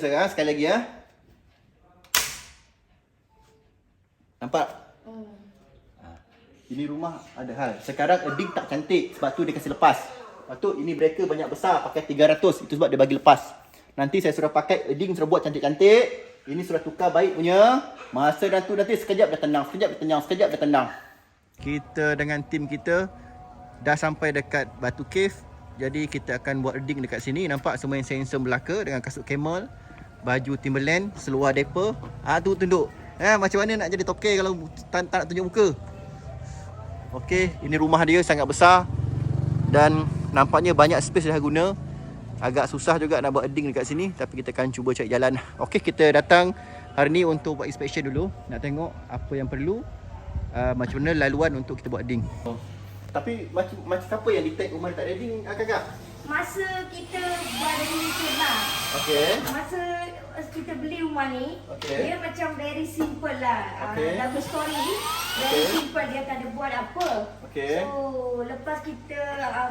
Sekarang sekali lagi ya. Nampak? Ini rumah ada hal. Sekarang edding tak cantik sebab tu dia kasi lepas. Lepas tu ini breaker banyak besar pakai 300. Itu sebab dia bagi lepas. Nanti saya suruh pakai edding, suruh buat cantik-cantik. Ini sudah tukar baik punya. Masa dah tu nanti sekejap dah tenang, sekejap dah tenang, sekejap dah tenang. Kita dengan tim kita dah sampai dekat Batu Cave. Jadi kita akan buat edding dekat sini. Nampak semua yang handsome belaka dengan kasut camel, baju Timberland, seluar Dapper. Tu tunduk. Macam mana nak jadi toke kalau tak nak tunjuk muka. Okey, ini rumah dia sangat besar dan nampaknya banyak space dah guna. Agak susah juga nak buat edding dekat sini, tapi kita akan cuba cari jalan. Okey, kita datang hari ni untuk buat inspection dulu. Nak tengok apa yang perlu, macam mana laluan untuk kita buat edding. Tapi macam siapa yang detect rumah tak ada edding, kakak? Masa kita buat renovation lah. Okey. Masa kita beli rumah ni, dia macam very simple lah. Okey. Double story, very simple, dia tak ada buat apa. Okey. So lepas kita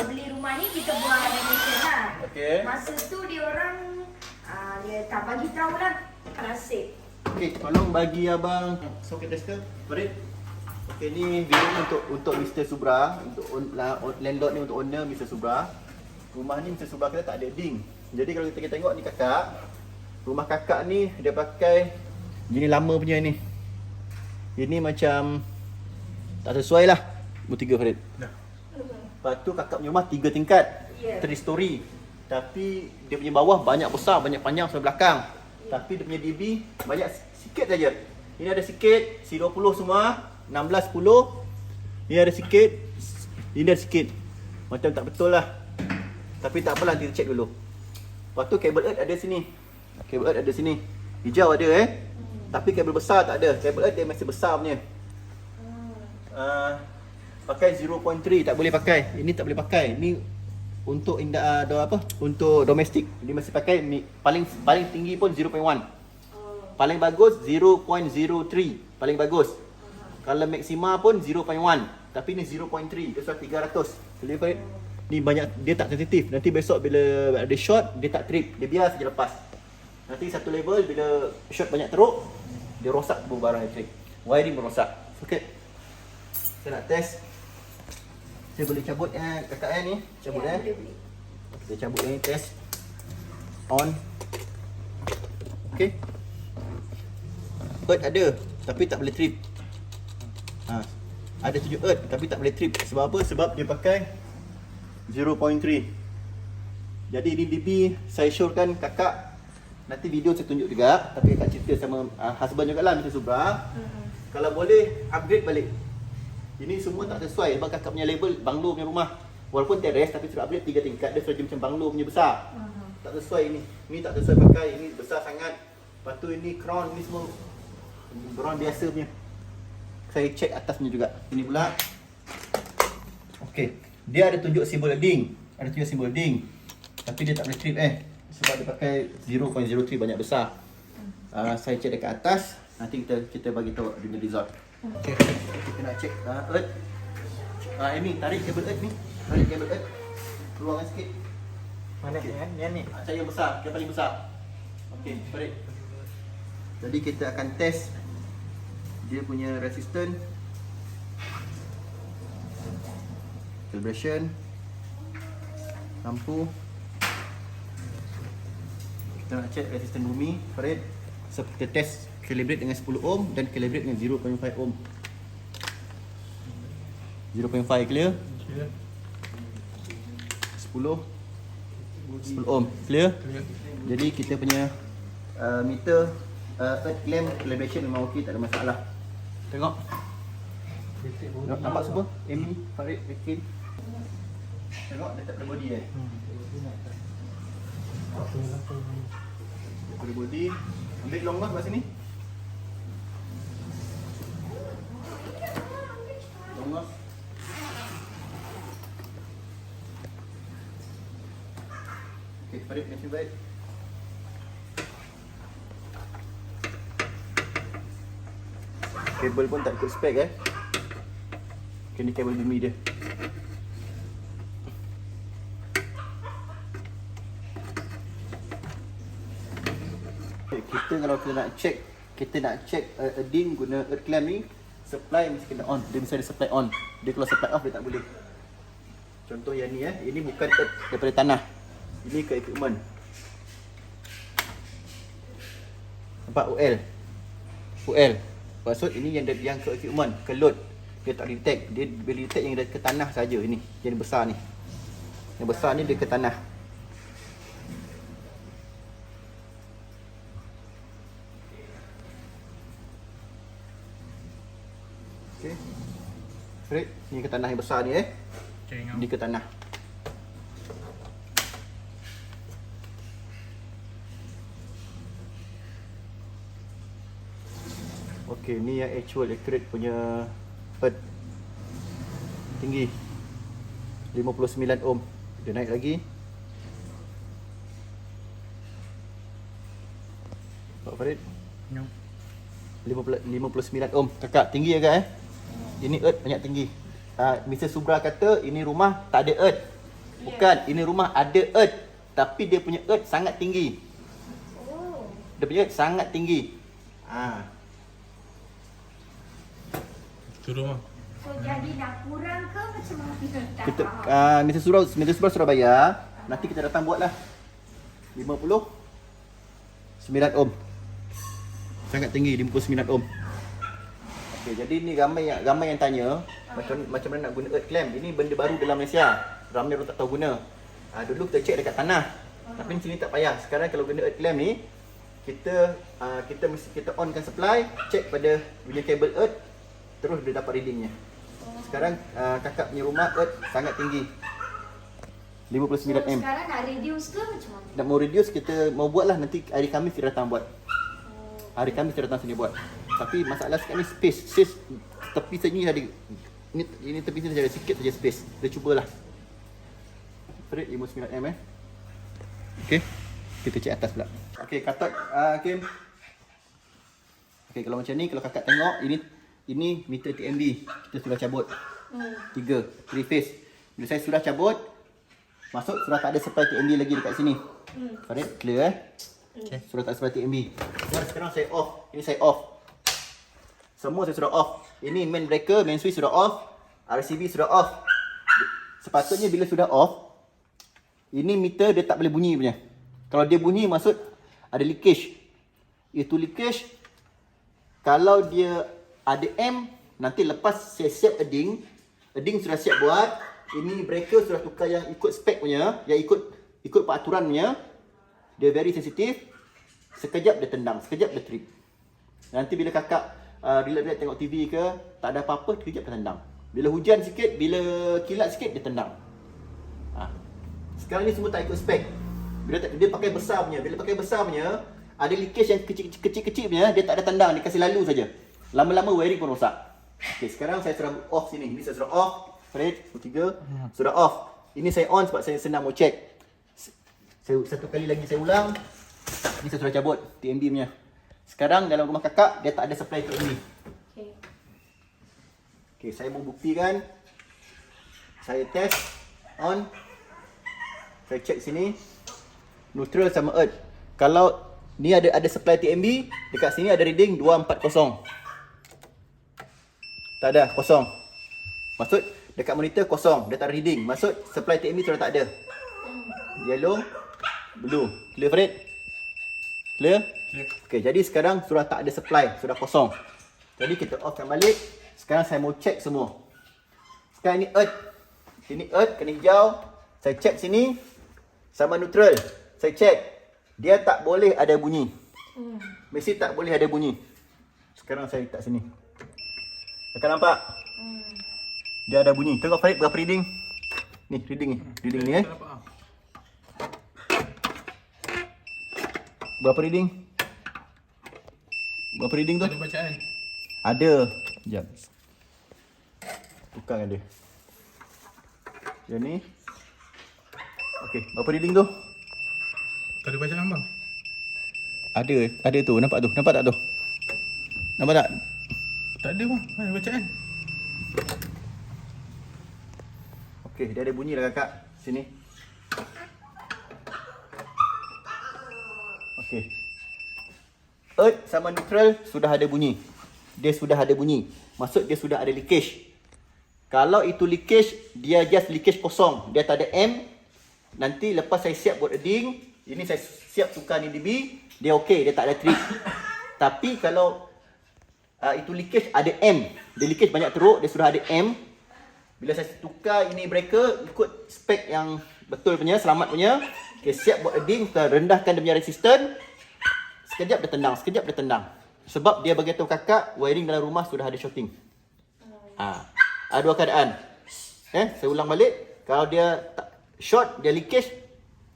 beli rumah ni, kita buat renovation lah. Okey. Masa tu dia orang dia tak bagi tahu lah nasib. Okey, tolong bagi abang soket tester. Farid. Okey, ni video untuk Mr. Subra, untuk landlord ni, untuk owner Mr. Subra. Rumah ni Mr. Subra kita tak ada edding. Jadi kalau kita tengok ni kakak, rumah kakak ni dia pakai gini lama punya ni. Ini macam tak sesuai lah. Nombor 3 Farid. Lepas tu kakak punya rumah 3 tingkat. 3 story. Tapi dia punya bawah banyak besar, banyak panjang sampai belakang. Tapi dia punya DB banyak sikit saja. Ini ada sikit, C20 semua, 16, 10. Ini ada sikit, ini ada sikit. Macam tak betul lah. Tapi tak apalah, kita check dulu. Lepas tu kabel earth ada sini. Kabel earth ada sini. Hijau ada Tapi kabel besar tak ada. Kabel earth dia masih besar punya. Pakai 0.3 tak boleh pakai. Ini tak boleh pakai. Ini untuk untuk domestik. Dia masih pakai paling tinggi pun 0.1. Paling bagus 0.03. Paling bagus. Kalau maksima pun 0.1. Tapi ni 0.3. Dia sudah 300. Boleh Farid? Ni banyak, dia tak sensitif. Nanti besok bila ada short, dia tak trip. Dia biar saja lepas. Nanti satu level bila short banyak teruk, dia rosak semua barang elektrik. Wiring pun rosak. Okey. Saya nak test. Saya boleh cabut kakak ni. Cabut boleh. Kita cabut ni, test. On. Okey. Earth ada, tapi tak boleh trip. Ada tunjuk earth, tapi tak boleh trip. Sebab apa? Sebab dia pakai 0.3. Jadi ini DB saya showkan kakak. Nanti video saya tunjuk juga. Tapi kakak cerita sama husband juga lah, Mr. Subra. Kalau boleh upgrade balik. Ini semua tak sesuai sebab kakak punya level banglo punya rumah. Walaupun terrace tapi sudah upgrade 3 tingkat. Dia sudah macam banglo punya besar. Tak sesuai ini. Ini tak sesuai pakai. Ini besar sangat. Lepas tu ini crown ni semua crown biasa punya. Saya check atas punya juga. Ini pula. Okey. Dia ada tunjuk simbol edding. Ada tunjuk simbol edding. Tapi dia tak boleh trip sebab dia pakai 0.03 banyak besar. Saya check dekat atas. Nanti kita bagi tahu dia punya result. Okey. Kita nak check earth. Amy, tarik kabel earth ni. Tarik kabel earth. Keluarkan sikit. Mana ni? Cari yang besar, yang paling besar. Okey, tarik. Jadi kita akan test dia punya resistance, calibration, lampu. Kita nak check resistance bumi, Farid. So kita test calibrate dengan 10 ohm dan calibrate dengan 0.5 ohm. 0.5 clear? 10 ohm clear? Jadi kita punya meter earth clamp calibration memang okey, tak ada masalah. Tengok. Nampak semua? Amy, Farid, Rikin. Tengok dekat pada body pada body. Ambil long lah kat sini. Long lah. Okay, Farid, nasib baik. Kabel pun tak ikut spek Okay, ni kabel bumi dia. Kita kalau kita nak check earding guna earth clamp ni, supply mesti kena on. Dia mesti ada supply on. Dia kalau supply off dia tak boleh. Contoh yang ni ini bukan earth daripada tanah. Ini ke equipment. Nampak OL. Maksud ini yang ke equipment, ke load. Dia tak detect. Dia boleh detect yang ke tanah saja ini. Yang besar ni. Yang besar ni dia ke tanah. Okey. Fred, ni ke tanah yang besar ni Okay, Ni ke tanah. Okey, ni yang actual accurate punya earth. Tinggi 59 ohm. Dia naik lagi. Pak Farid, No. 59 ohm. Kakak, tinggi agak Ini earth banyak tinggi. Mr. Subra kata ini rumah tak ada earth. Bukan, ini rumah ada earth. Tapi dia punya earth sangat tinggi. Oh. Dia punya earth sangat tinggi. Itu rumah. So jadi nak kurang ke macam mana? Tak Kita faham. Mr. Subra Surabaya, nanti kita datang buatlah 59 ohm. Sangat tinggi 59 ohm. Okey, jadi ni ramai yang tanya macam mana nak guna earth clamp. Ini benda baru dalam Malaysia. Ramai orang tak tahu guna. Dulu kita check dekat tanah. Tapi di sini tak payah. Sekarang kalau guna earth clamp ni, kita mesti onkan supply, check pada punya kabel earth, terus dia dapat readingnya. Sekarang kakak punya rumah earth sangat tinggi. 59 So, m. sekarang nak reduce ke macam mana? Nak mau reduce, kita mau buat lah nanti hari Khamis kita datang buat. Hari Khamis kita datang sini buat. Tapi masalah sekarang ni space tepi sini ada ini tepi sini ada sikit saja space. Kita cubalah. Fred 59 m Okey. Kita cek atas pula. Okey, katot Kim. Okey, kalau macam ni, kalau kakak tengok ini meter TMB. Kita sudah cabut. 3 phase. Bila saya sudah cabut, masuk sudah tak ada supply TMB lagi dekat sini. Farid, clear Okay. Sudah tak supply TMB. Dan sekarang saya off. Ini saya off. Semua saya sudah off. Ini main breaker, main switch sudah off. RCB sudah off. Sepatutnya bila sudah off, ini meter dia tak boleh bunyi punya. Kalau dia bunyi maksud ada leakage. Itu leakage. Kalau dia ada M, nanti lepas saya siap earding sudah siap buat. Ini breaker sudah tukar yang ikut spek punya, yang ikut peraturan punya. Dia very sensitif. Sekejap dia tendang, sekejap dia trip. Nanti bila kakak relax tengok TV ke, tak ada apa-apa, sekejap dia tendang. Bila hujan sikit, bila kilat sikit, dia tendang. Sekarang ni semua tak ikut spek. Bila dia pakai besar punya, ada leakage yang kecil-kecil punya, dia tak ada tendang, dia kasih lalu saja. Lama-lama wiring pun rosak. Okey, sekarang saya sudah off sini. Ini saya sudah off. Fred, 3 sudah off. Ini saya on sebab saya senang mau check. Saya satu kali lagi saya ulang. Ini saya sudah cabut TMB punya. Sekarang dalam rumah kakak dia tak ada supply TMB. Okay. Okey, saya mau buktikan. Saya test on. Saya check sini. Neutral sama earth. Kalau ni ada supply TMB, dekat sini ada reading 240. Tak ada, kosong. Maksud dekat monitor kosong, dia tak ada reading. Maksud supply TMB sudah tak ada. Yellow, blue. Clear Fred? Clear? Clear. Okey, jadi sekarang sudah tak ada supply, sudah kosong. Jadi kita offkan balik. Sekarang saya mau check semua. Sekarang ini earth. Ini earth kena hijau. Saya check sini sama neutral. Saya check. Dia tak boleh ada bunyi. Mesti tak boleh ada bunyi. Sekarang saya letak sini. Kakak nampak? Dia ada bunyi. Tengok Farid berapa reading? Ni, reading ni. Reading ni Tak dapat. Berapa reading? Berapa reading tu? Ada bacaan. Ada. Sekejap. Tukang ada. Yang ni. Okey, berapa reading tu? Tak ada bacaan bang. Ada tu. Nampak tu? Nampak tak tu? Nampak tak? Tak ada bang. Mana bacaan? Okey, dia ada bunyi lah kakak. Sini. Okey. earth sama neutral sudah ada bunyi. Dia sudah ada bunyi. Maksud dia sudah ada leakage. Kalau itu leakage, dia just leakage kosong. Dia tak ada M. Nanti lepas saya siap buat earding, ini saya siap tukar ni DB, dia okey, dia tak ada trip. Tapi kalau itu leakage ada M, dia leakage banyak teruk, dia sudah ada M. Bila saya tukar ini breaker, ikut spek yang betul punya, selamat punya. Okay, siap buat earding, kita rendahkan dia punya resistance. Sekejap dia tendang, sekejap dia tendang. Sebab dia bagi tahu kakak, wiring dalam rumah sudah ada shorting. Ada dua keadaan. Saya ulang balik. Kalau dia short, dia leakage,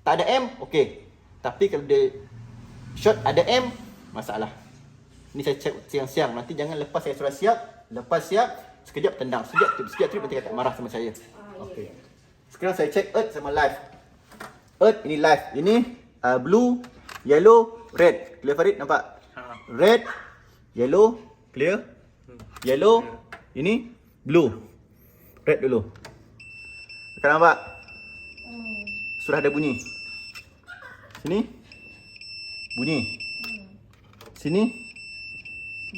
tak ada M, okey. Tapi kalau dia short, ada M, masalah. Ni saya cek siang-siang. Nanti jangan lepas saya sudah siap. Lepas siap, sekejap tendang. Sekejap trip nanti kakak marah sama saya. Okey. Sekarang saya cek earth sama live. Earth ini live. Ini blue, yellow, red. Clear Farid, nampak? Red, yellow, clear. Yellow, ini blue. Red dulu. Sekarang nampak? Sudah ada bunyi. Sini. Bunyi. Sini.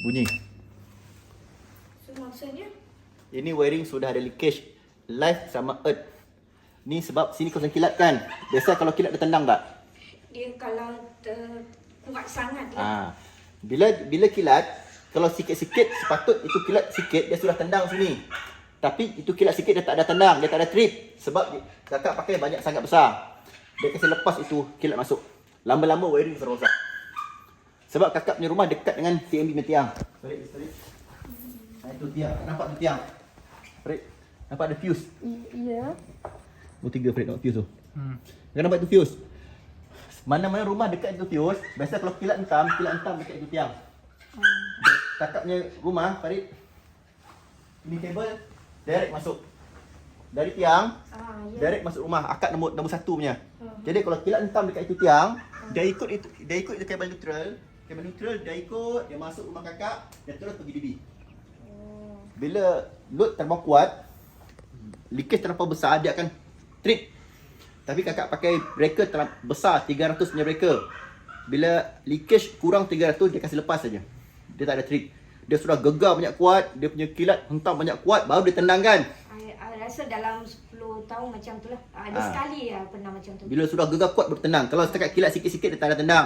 Bunyi. So maksudnya? Ini wiring sudah ada leakage. Live sama earth. Ni sebab sini kosong kilat kan. Biasa kalau kilat dia tendang tak? Dia kalau kuat sangat lah. Bila kilat, kalau sikit-sikit sepatut itu kilat sikit dia sudah tendang sini. Tapi itu kilat sikit dia tak ada tendang, dia tak ada trip. Sebab kakak pakai banyak sangat besar. Dia kasi lepas itu kilat masuk. Lama-lama wiring rosak. Sebab kakak punya rumah dekat dengan TMB punya tiang. Sorry. Itu tiang. Nampak tu tiang? Farid, nampak ada fuse? Ya. Oh, 3 Farid nampak fuse tu. Kakak nampak tu fuse? Mana-mana rumah dekat itu fuse, biasa kalau kilat hitam dekat itu tiang. Kakak punya rumah, Farid, ini kabel direct masuk. Dari tiang, direct masuk rumah. Akad nombor 1 punya. Jadi kalau kilat hitam dekat itu tiang, dia ikut itu kabel neutral. Kabel neutral dia ikut, dia masuk rumah kakak, dia terus pergi DB. Bila load terlalu kuat, leakage terlalu besar, dia akan trip. Tapi kakak pakai breaker terlalu besar, 300 punya breaker. Bila leakage kurang 300, dia kasih lepas saja. Dia tak ada trip. Dia sudah gegar banyak kuat, dia punya kilat hentam banyak kuat, baru dia tendangkan. Rasa dalam 10 tahun macam tu lah. Ada sekali lah pernah macam tu. Bila sudah gegar kuat baru tendang. Kalau setakat kilat sikit-sikit dia tak ada tendang.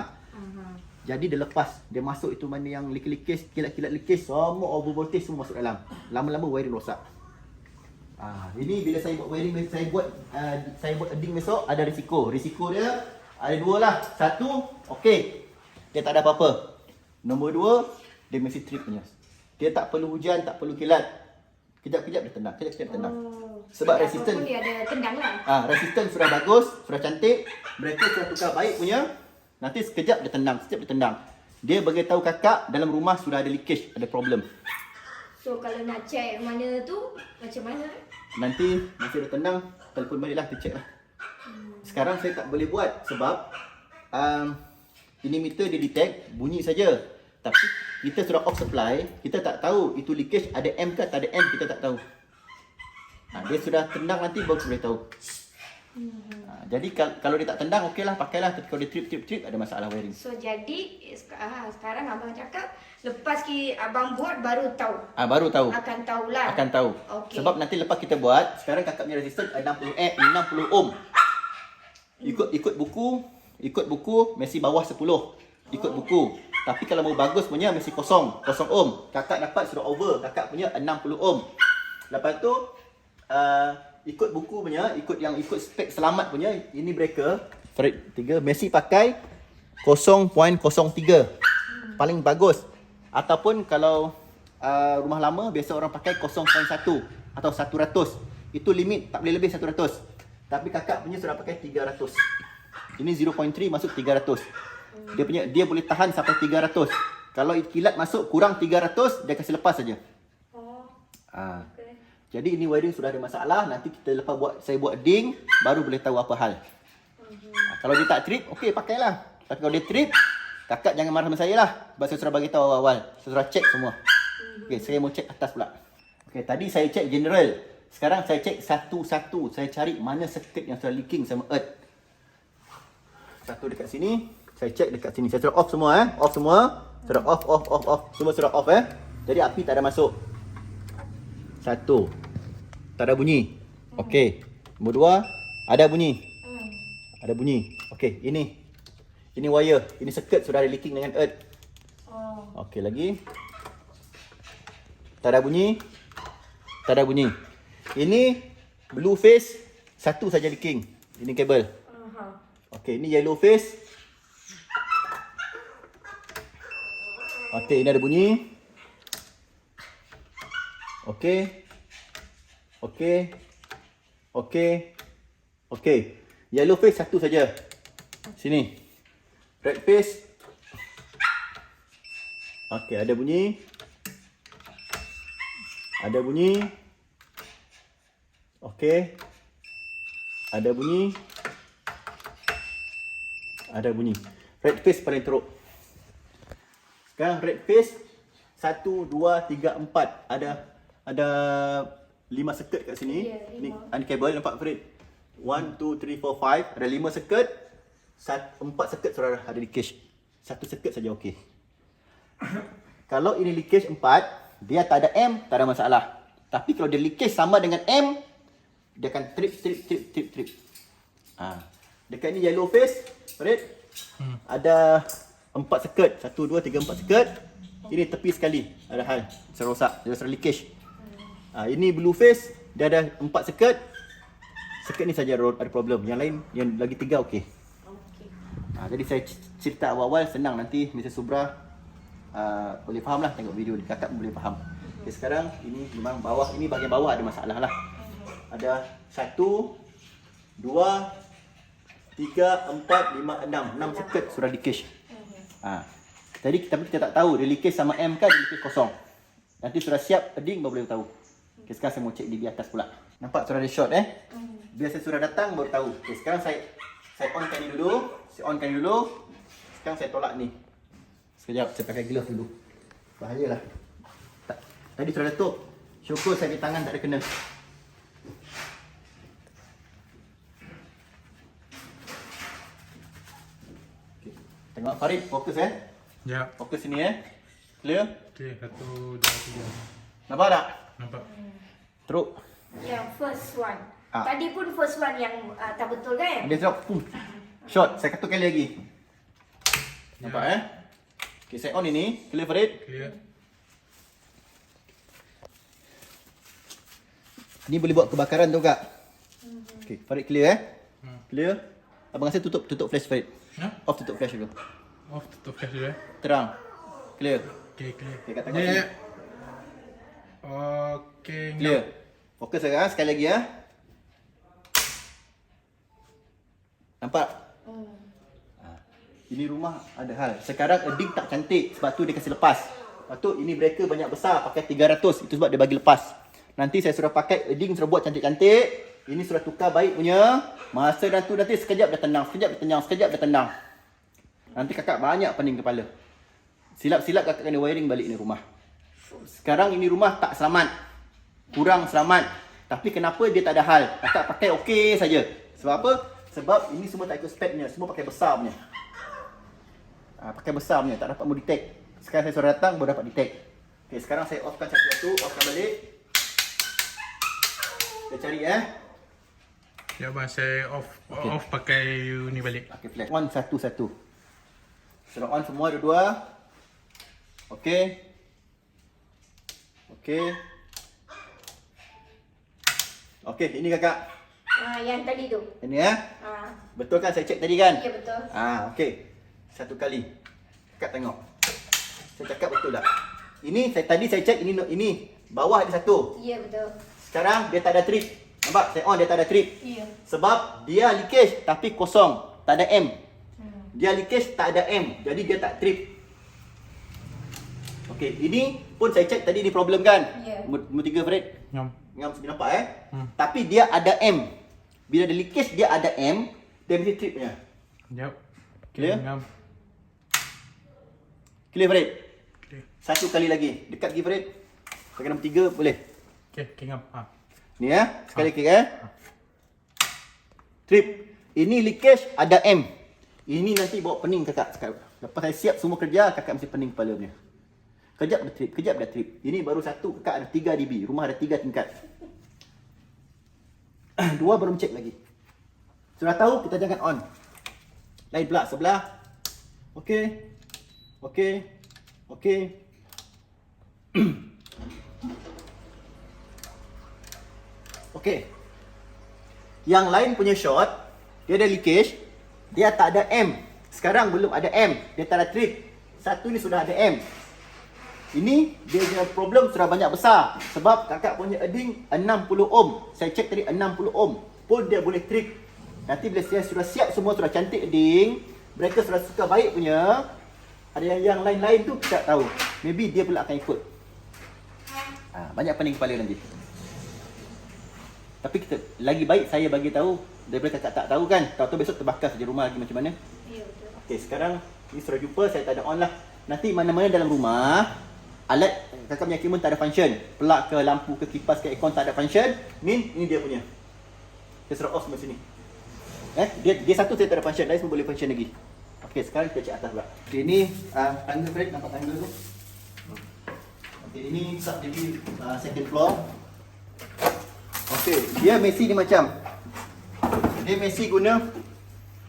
Jadi dia lepas. Dia masuk itu mana yang leakage, kilat-kilat leakage, semua over voltage semua masuk dalam. Lama-lama wiring rosak. Ini bila saya buat wiring, saya buat earding besok, ada risiko. Risiko dia ada dua lah. Satu, okey, dia tak ada apa-apa. Nombor dua, dia mesti trip punya. Dia tak perlu hujan, tak perlu kilat. Kejap-kejap dia tendang, kejap-kejap dia tendang. Sebab resisten. Dia ada tendang lah. Resisten sudah bagus, sudah cantik. Breaker sudah tukar baik punya. Nanti sekejap dia tendang, sekejap dia tendang. Dia bagi tahu kakak dalam rumah sudah ada leakage, ada problem. So kalau nak check mana tu, macam mana? Nanti masih ada tendang, telefon balik lah, kita check lah. Sekarang saya tak boleh buat sebab ini meter dia detect bunyi saja. Tapi kita sudah off supply, kita tak tahu itu leakage ada M ke tak ada M, kita tak tahu. Dia sudah tendang nanti baru boleh tahu. Jadi kalau dia tak tendang okeylah, pakailah. Tapi kalau dia trip ada masalah wiring. So jadi sekarang abang cakap lepas abang buat baru tahu. Baru tahu. Akan tahulah. Akan tahu. Okay. Sebab nanti lepas kita buat, sekarang kakak punya resistance 60 ohm. Ikut buku mesti bawah 10. Ikut buku. Tapi kalau mau bagus punya mesti kosong ohm. Kakak dapat sudah over, kakak punya 60 ohm. Lepas tu ikut buku punya, ikut spek selamat punya, ini breaker Farid 3 mesti pakai 0.03. Paling bagus. Ataupun kalau rumah lama biasa orang pakai 0.1 atau 100. Itu limit, tak boleh lebih 100. Tapi kakak punya sudah pakai 300. Ini 0.3 masuk 300. Dia boleh tahan sampai 300. Kalau kilat masuk kurang 300, dia kasih lepas saja. Okay. Jadi ini wiring sudah ada masalah. Nanti kita lepas saya buat ding, baru boleh tahu apa hal. Kalau dia tak trip, okey pakailah. Tapi kalau dia trip, kakak jangan marah sama saya lah. Sebab saya sudah bagi tahu awal-awal. Saya sudah cek semua. Okey, saya mau cek atas pula. Okey, tadi saya cek general. Sekarang saya cek satu-satu. Saya cari mana circuit yang sudah leaking sama earth. Satu dekat sini, saya cek dekat sini. Saya sudah off semua Off semua. Surat off, off, off, off. Semua surat off Jadi api tak ada masuk. 1. Tak ada bunyi. Okey. Nombor 2, ada bunyi. Ada bunyi. Okey, ini. Ini wire. Ini circuit sudah ada leaking dengan earth. Oh. Okey, lagi. Tak ada bunyi. Tak ada bunyi. Ini blue phase, satu saja leaking. Ini kabel. Okey, ini yellow phase. Okey, ini ada bunyi. Okey. Okey. Okey. Okey. Yellow phase satu saja. Sini. Red phase. Okey, ada bunyi. Ada bunyi. Okey. Ada bunyi. Ada bunyi. Red phase paling teruk. Sekarang red phase 1, 2, 3, 4. Ada 5 circuit kat sini. Ya, Ni 5. ada kabel nampak Fred? 1, 2, 3, 4, 5. Ada 5 circuit. 4 circuit sudah ada leakage. 1 circuit saja okey. Kalau ini leakage 4, dia tak ada M, tak ada masalah. Tapi kalau dia leakage sama dengan M, dia akan trip. Dekat ni yellow phase, Fred, ada 4 circuit. 1, 2, 3, 4 circuit. Ini tepi sekali. Ada hal. Rosak. Dia rasa leakage. Ini blue phase. Dia ada 4 circuit. Circuit ni saja ada problem. Yang lain, yang lagi 3 okey. Jadi saya cerita awal-awal senang. Nanti Mr. Subra boleh faham lah. Tengok video ni. Kakak boleh faham. Okay, sekarang ini memang bawah. Ini bahagian bawah ada masalah lah. Ada 1, 2, 3, 4, 5, 6. 6 circuit sudah leakage. Jadi kita tak tahu dia leakage sama M kan, dia leakage kosong. Nanti sudah siap eding baru boleh tahu. Okay, sekarang saya mau cek di atas pula. Nampak sudah ada short Biar saya sudah datang baru tahu. Okay, sekarang saya onkan ni dulu. Saya onkan dulu. Sekarang saya tolak ni. Sekejap saya pakai glove dulu. Bahayalah. Tadi sudah letup. Syukur saya di tangan tak ada kena. Okay. Tengok Farid, fokus Ya. Fokus sini Clear? Okey, 1, 2, 3. Nampak tak? Nampak. Teruk. Yang first one. Ah. Tadi pun first one yang tak betul kan? Dia drop. Pum. Short. Saya ketuk kali lagi. Nampak Okay, saya on ini. Clear Farid? Clear. Ni boleh buat kebakaran tu kak. Okay, Farid clear Clear. Abang rasa tutup flash Farid. Off tutup flash dulu. Off, tutup flash dulu Terang. Clear. Okey, clear. Okay, kat tengah Ya, sini. ya. Okey. Clear. Fokus sekarang sekali lagi Nampak? Ini rumah ada hal. Sekarang eding tak cantik sebab tu dia kasi lepas. Lepas tu ini breaker banyak besar pakai 300. Itu sebab dia bagi lepas. Nanti saya suruh pakai eding suruh buat cantik-cantik. Ini sudah tukar baik punya. Masa nanti sekejap dah tenang, sekejap dah tenang, sekejap dah tenang. Nanti kakak banyak pening kepala. Silap-silap kakak kena wiring balik ni rumah. Sekarang ini rumah tak selamat. Kurang selamat. Tapi kenapa dia tak ada hal? Kakak pakai okey saja. Sebab apa? Sebab ini semua tak ikut speknya. Semua pakai besar punya. Pakai besar punya. Tak dapat mau detect. Sekarang saya suruh datang baru dapat detect. Okay, sekarang saya offkan satu-satu. Offkan balik. Kita cari Ya, bang, saya off Okey. off pakai ni balik. Pakai flash. On satu-satu. Suruh on semua dua-dua. Okey. Okey. Okey, ini kakak. Yang tadi tu. Ini Ah. Betul kan saya cek tadi kan? Ya betul. Okey. Satu kali. Kakak tengok. Saya cakap betul tak? Ini tadi saya cek ini bawah ada satu. Ya betul. Sekarang dia tak ada trip. Nampak? Saya on dia tak ada trip. Ya. Sebab dia leakage tapi kosong. Tak ada M. Dia leakage tak ada M. Jadi dia tak trip. Okey, ini pun saya cek tadi ni problem kan? Ya. Nombor 3 Fred. Ngam. Ngam sini nampak Tapi dia ada M. Bila ada leakage dia ada M, dia mesti trip punya. Jap. Clear? Ngam. Clear Fred? Clear. Satu kali lagi. Dekat lagi Fred. Pakai nombor 3 boleh. Okey, ngam. Ni sekali klik Trip. Ini leakage ada M. Ini nanti bawa pening kakak sekarang. Lepas saya siap semua kerja, kakak mesti pening kepala punya. Kejap dah trip. Ini baru satu, kakak ada 3 dB. Rumah ada 3 tingkat. 2 baru cek lagi. Sudah tahu, kita jangan on. Lain pula sebelah. Okey. Okey. Yang lain punya short, dia ada leakage, dia tak ada M. Sekarang belum ada M, dia tak ada trip. Satu ni sudah ada M. Ini dia punya problem sudah banyak besar sebab kakak punya earding 60 ohm. Saya cek tadi 60 ohm pun dia boleh trip. Nanti bila saya sudah siap semua, sudah cantik earding, mereka sudah suka baik punya, ada yang lain-lain tu kita tak tahu. Maybe dia pula akan ikut. Banyak pening kepala nanti. Tapi kita lagi baik saya bagi tahu daripada kakak tak tahu kan. Tahu-tahu besok terbakar saja rumah lagi macam mana. Ya, betul. Okey, sekarang ni sudah jumpa, saya tak ada on lah. Nanti mana-mana dalam rumah alat kakak punya equipment tak ada function, pelak ke lampu ke kipas ke aircon tak ada function, ini dia punya. Saya suruh off semua sini. Dia satu saya tak ada function, lain semua boleh function lagi. Okey, sekarang kita cek atas pula. Okey, ini tangga Fred, nampak tangga tu? Okey, ini sub di second floor. Okey, dia Messi ni macam dia Messi guna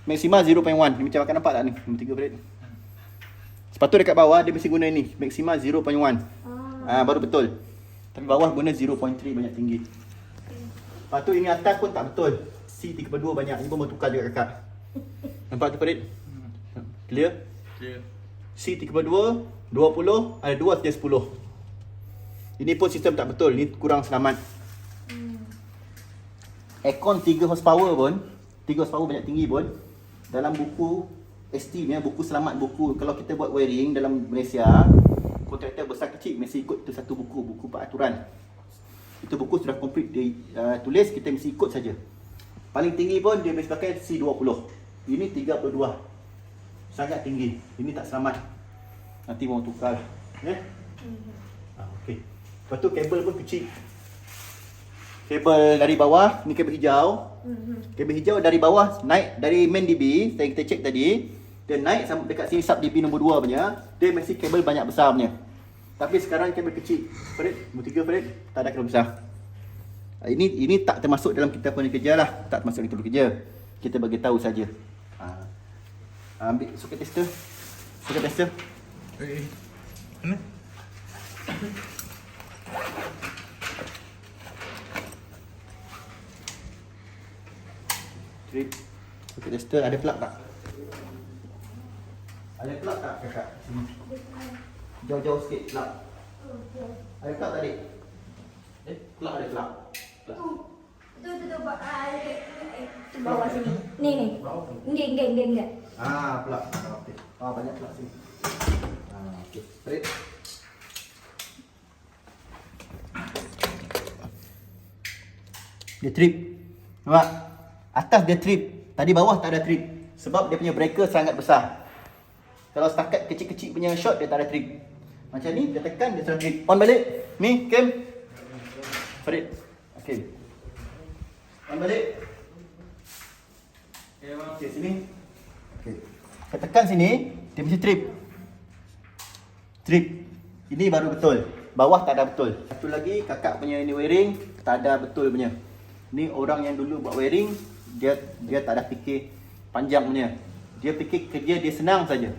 Maxima 0.1. Ni macam akan nampak tak ni? Nombor 3 Fred. Sepatu dekat bawah dia mesti guna ni Maxima 0.1. Baru betul. Tapi bawah guna 0.3 banyak tinggi. Lepas tu ini atas pun tak betul. C32 banyak. Ini pun mau tukar juga kakak. Nampak tu Farid? Clear? Clear. C32 20 ada 2 saja 10. Ini pun sistem tak betul. Ini kurang selamat. Aircon 3 horsepower pun, 3 horsepower banyak tinggi pun, dalam buku ST ni, buku selamat buku, kalau kita buat wiring dalam Malaysia, kontraktor besar kecil mesti ikut tu satu buku peraturan. Itu buku sudah komplit tulis, kita mesti ikut saja. Paling tinggi pun dia mesti pakai C20. Ini 32. Sangat tinggi. Ini tak selamat. Nanti mau tukar. Okey. Lepas tu kabel pun kecil. Kabel dari bawah, ni kabel hijau. Kabel hijau dari bawah naik dari main DB, kita cek tadi, dia naik sampai dekat sini sub DB nombor 2 punya, dia mesti kabel banyak besar punya. Tapi sekarang kabel kecil. Farid, nombor 3 Farid, tak ada kabel besar. Ini tak termasuk dalam kita punya kerja lah, tak termasuk dalam kerja. Kita bagi tahu saja. Ambil soket tester. Soket tester. Mana? Trip. Soket tester ada plug tak? Ada plug tak kakak? Sini. Jauh-jauh sikit plug. Ada plug tadi? Plug ada plug. Tu bawah sini. Ni. Enggak. Plug. Okey. Banyak plug sini. Okey. Trip. Dia trip. Nampak? Atas dia trip. Tadi bawah tak ada trip. Sebab dia punya breaker sangat besar. Kalau setakat kecil-kecil punya shot, dia tak ada trip. Macam ni, dia tekan, dia sudah trip. On balik. Ni, Cam. Farid. Okey. On balik. Okey, sini. Okey. Saya tekan sini, dia mesti trip. Trip. Ini baru betul. Bawah tak ada betul. Satu lagi, kakak punya ini wiring, tak ada betul punya. Ni orang yang dulu buat wiring, dia tak ada fikir panjang punya. Dia fikir kerja dia senang saja.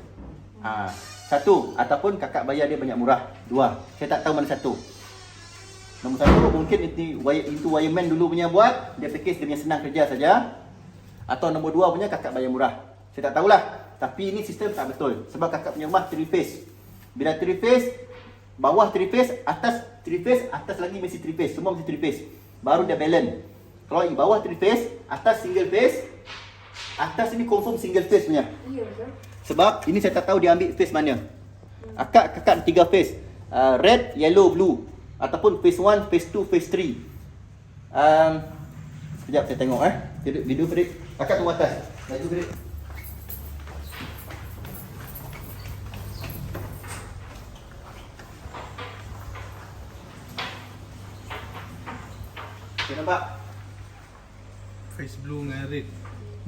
Satu, ataupun kakak bayar dia banyak murah. 2, saya tak tahu mana satu. Nombor 1 mungkin itu wireman dulu punya buat, dia fikir dia punya senang kerja saja. Atau nombor 2 punya kakak bayar murah. Saya tak tahulah. Tapi ini sistem tak betul. Sebab kakak punya rumah 3 phase. Bila 3 phase, bawah 3 phase, atas lagi mesti 3 phase. Semua mesti 3 phase. Baru dia balance. Kalau yang bawah 3 phase, atas single phase, atas ini confirm single phase punya. Ya, betul. Sebab ini saya tak tahu dia ambil phase mana. Kakak 3 phase. Red, yellow, blue. Ataupun phase 1, phase 2, phase 3. Sekejap saya tengok video Farid. Kakak tunggu atas. Laju Farid. Okay, nampak? Face blue dengan red.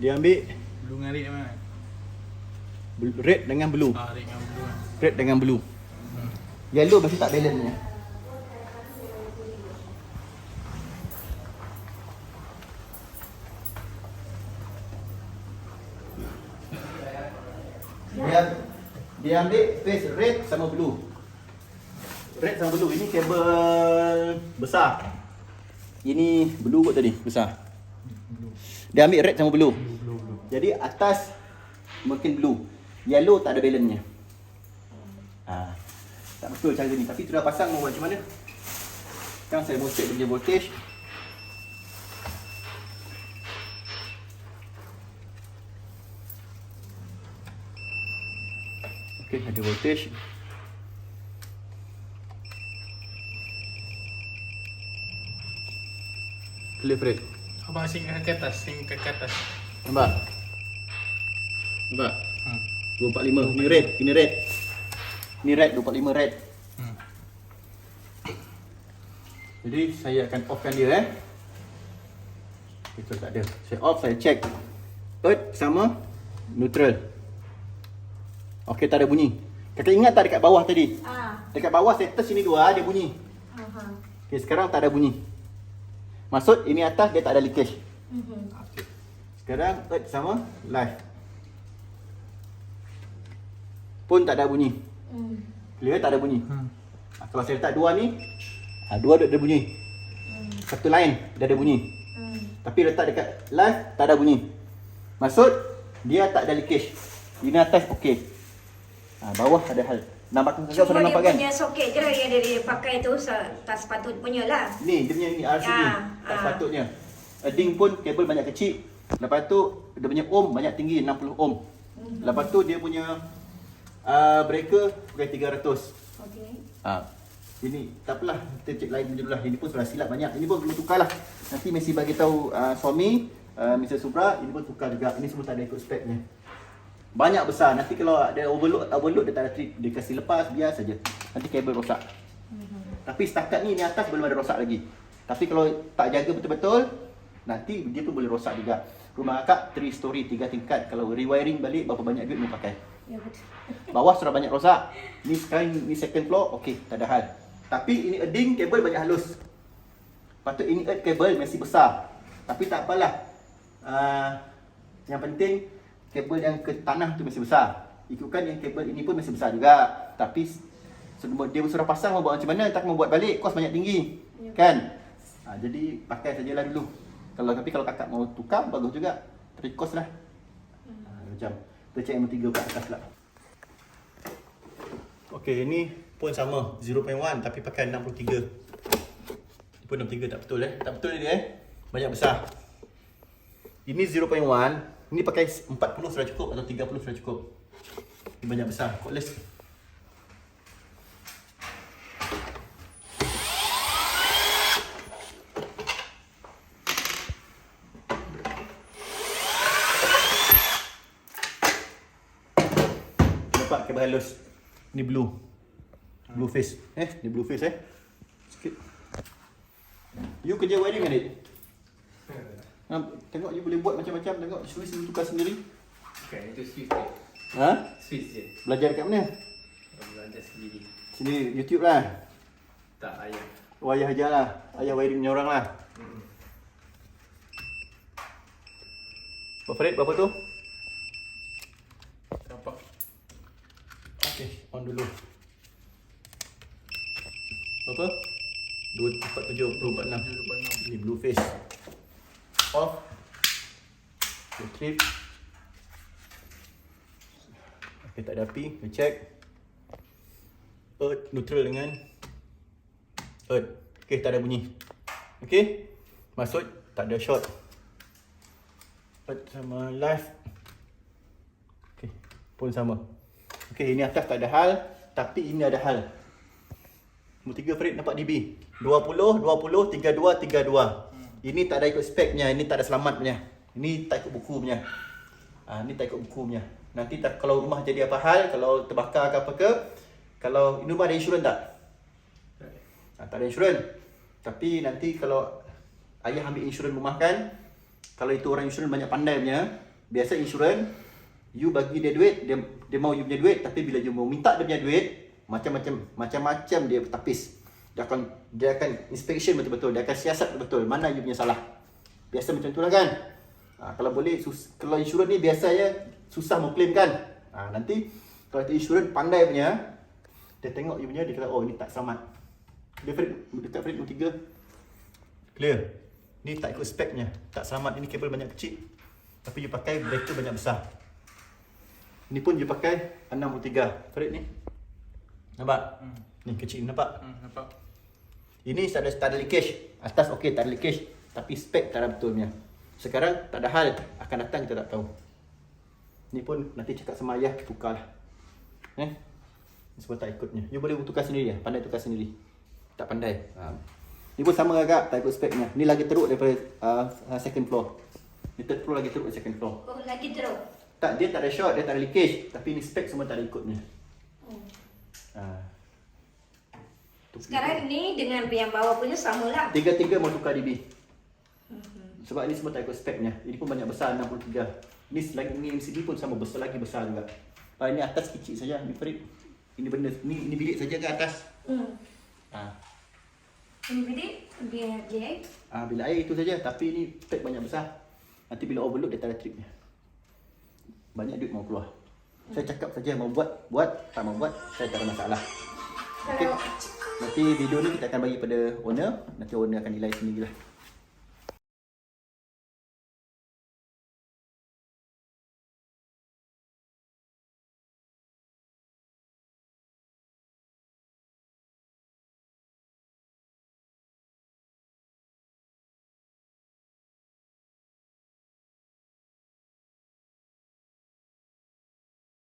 Dia ambil Blue dengan red mana? Red dengan blue. Red dengan blue. Red dengan blue. Yellow masih tak balance punya. Dia ambil face red sama blue. Red sama blue. Ini kabel besar. Ini blue kot tadi, besar. Dia ambil red sama blue. Jadi atas mungkin blue. Yellow tak ada balance-nya. Tak betul cara ni. Tapi tu dah pasang, mau buat macam mana? Sekarang saya mau check dia punya voltage. Okey, ada voltage. Clear Fred. Abang singkat ke atas, singkat ke atas. Nampak? Nampak? 245. Ini red, ini red. Ini red, 245 red. Jadi saya akan offkan dia Itu tak ada. Saya off, saya check. Earth sama neutral. Okey, tak ada bunyi. Kakak ingat tak dekat bawah tadi? Dekat bawah status sini 2 dia bunyi. Okey, sekarang tak ada bunyi. Maksud ini atas dia tak ada leakage. Okay. Sekarang earth sama live. Pun tak ada bunyi. Clear, tak ada bunyi. Kalau saya letak 2 ni, 2 ada bunyi. Satu line dia ada bunyi. Tapi letak dekat live tak ada bunyi. Maksud dia tak ada leakage. Ini atas okey. Bawah ada hal. Nampak kakak sudah nampak kan? Cuma dia punya soket je yang dia pakai tu tak sepatut punya lah. Ni dia punya ni RCD. Tak sepatutnya. Ding pun kabel banyak kecil. Lepas tu dia punya ohm banyak tinggi 60 ohm. Lepas tu dia punya breaker pakai 300. Okey. Ini tak apalah, kita cek lain dulu lah. Ini pun sudah silap banyak. Ini pun perlu tukarlah. Nanti mesti bagi tahu suami Mr. Subra, ini pun tukar juga. Ini semua tak ada ikut speknya. Banyak besar. Nanti kalau ada overload dia tak ada trip. Dia kasih lepas, biar saja. Nanti kabel rosak. Tapi setakat ni atas belum ada rosak lagi. Tapi kalau tak jaga betul-betul, nanti dia pun boleh rosak juga. Rumah akak 3 story, 3 tingkat. Kalau rewiring balik, berapa banyak duit mau pakai? Ya betul. Bawah sudah banyak rosak. Ni sekarang ni second floor, okey, tak ada hal. Tapi ini earding kabel banyak halus. Patut ini earth kabel masih besar. Tapi tak apalah. Yang penting kabel yang ke tanah tu masih besar. Ikutkan yang kabel ini pun masih besar juga. Tapi dia sudah pasang mau buat macam mana, tak mau buat balik, kos banyak tinggi. Ya. Kan? Jadi pakai sajalah dulu. Tapi kalau kakak mau tukar bagus juga. Tapi kos lah. Macam kita cek yang 3 ke atas lah. Okey, ini pun sama 0.1 tapi pakai 63. Ini pun 63 tak betul Tak betul dia banyak besar. Ini 0.1, ini pakai 40 sudah cukup atau 30 sudah cukup. Ini banyak besar, cordless. Nampak kabel halus. Ni blue. Blue face. Ni blue face Sikit. You kerja wiring adik? Tengok you boleh buat macam-macam. Tengok switch you tukar sendiri. Bukan, itu switch je. Switch je. Belajar kat mana? Belajar sendiri. Sini YouTube lah. Tak, ayah. Ayah ajar lah. Ayah wiring punya orang lah. Pak Farid, berapa tu? Nampak? Okey, on dulu. Berapa? 247, 246. Ini blue face. Off. Retrieve. Okey, tak ada api. Kita check. Earth neutral dengan Earth. Okey, tak ada bunyi. Okey. Maksud tak ada short. Earth sama live. Okey, pun sama. Okey, ini atas tak ada hal, tapi ini ada hal. Nombor 3 Farid nampak DB. 20, 20, 32, 32. Ini tak ada ikut speknya, ini tak ada selamat punya. Ini tak ikut buku punya. Ini tak ikut buku punya. Nanti kalau rumah jadi apa hal, kalau terbakar ke apa ke, kalau ini rumah ada insurans tak? Tak ada insurans. Tapi nanti kalau ayah ambil insurans rumah kan, kalau itu orang insurans banyak pandai punya, biasa insurans You bagi dia duit, dia mau you punya duit, tapi bila you mau minta dia punya duit, macam-macam dia bertapis. Dia akan inspection betul-betul, dia akan siasat betul mana you punya salah. Biasa macam tu lah kan. Kalau boleh, kalau insurans ni biasanya susah mau claim kan. Nanti kalau insurans pandai punya, dia tengok you punya, dia kata oh ni tak selamat. Dia dekat Fred nombor 3. Clear. Ni tak ikut speknya, tak selamat. Ini kabel banyak kecil, tapi you pakai breaker banyak besar. Ni pun you pakai 63 Fred ni. Nampak? Ni kecil nampak? Nampak. Ini tak ada leakage. Atas okey tak ada leakage, tapi spek tak ada betulnya. Sekarang tak ada hal, akan datang kita tak tahu. Ni pun nanti cakap sama ayah tukarlah. Ni sebab tak ikutnya. You boleh tukar sendiri ya, pandai tukar sendiri. Tak pandai. Ni pun sama agak tak ikut speknya. Ni lagi teruk daripada second floor. Ni third floor lagi teruk daripada second floor. Oh, lagi teruk. Tak, dia tak ada short, dia tak ada leakage, tapi ni spek semua tak ada ikutnya. Sekarang ni dengan yang bawah punya sama lah. Tiga-tiga mau tukar DB. Sebab ni semua tak ikut speknya. Ini pun banyak besar 63. Ni lagi ni MCB pun sama besar lagi besar juga. Ini atas kecil saja ni Farid. Ini benda ni bilik saja ke atas? Ini bilik air. Bilik air itu saja, tapi ni spek banyak besar. Nanti bila overload dia tak ada tripnya. Banyak duit mau keluar. Saya cakap saja mau buat, tak mau buat, saya tak ada masalah. Okey. Nanti video ni kita akan bagi pada owner, nanti owner akan nilai sendirilah.